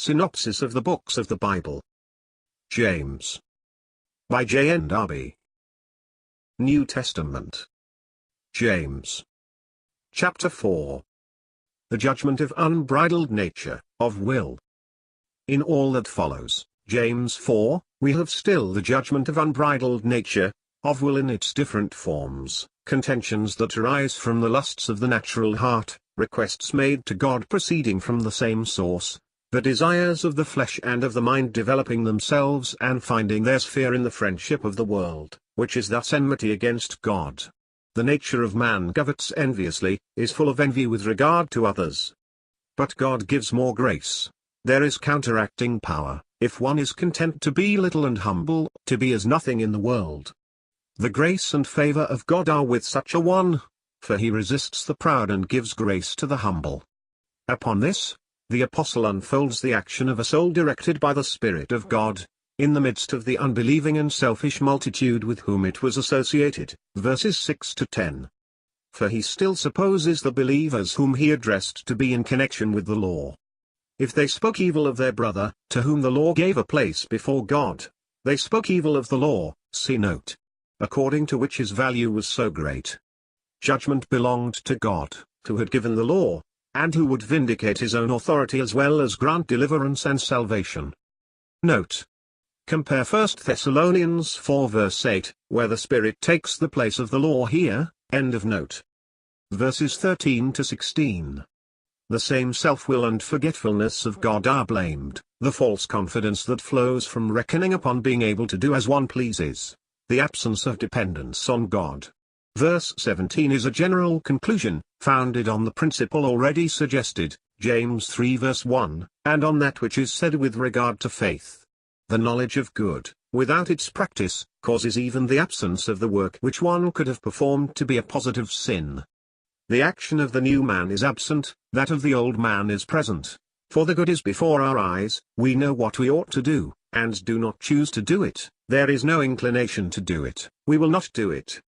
Synopsis of the Books of the Bible. James. By JND Darby. New Testament. James. Chapter 4. The judgment of unbridled nature, of will. In all that follows, James 4, we have still the judgment of unbridled nature, of will in its different forms, contentions that arise from the lusts of the natural heart, requests made to God proceeding from the same source, the desires of the flesh and of the mind developing themselves and finding their sphere in the friendship of the world, which is thus enmity against God. The nature of man covets enviously, is full of envy with regard to others. But God gives more grace. There is counteracting power, if one is content to be little and humble, to be as nothing in the world. The grace and favor of God are with such a one, for he resists the proud and gives grace to the humble. Upon this, the apostle unfolds the action of a soul directed by the Spirit of God, in the midst of the unbelieving and selfish multitude with whom it was associated, verses 6 to 10. For he still supposes the believers whom he addressed to be in connection with the law. If they spoke evil of their brother, to whom the law gave a place before God, they spoke evil of the law, see note. According to which his value was so great. Judgment belonged to God, who had given the law, and who would vindicate his own authority as well as grant deliverance and salvation. Note. Compare 1 Thessalonians 4 verse 8, where the Spirit takes the place of the law here, end of note. Verses 13 to 16. The same self-will and forgetfulness of God are blamed, the false confidence that flows from reckoning upon being able to do as one pleases, the absence of dependence on God. Verse 17 is a general conclusion, founded on the principle already suggested, James 3 verse 1, and on that which is said with regard to faith. The knowledge of good, without its practice, causes even the absence of the work which one could have performed to be a positive sin. The action of the new man is absent, that of the old man is present. For the good is before our eyes, we know what we ought to do, and do not choose to do it, there is no inclination to do it, we will not do it.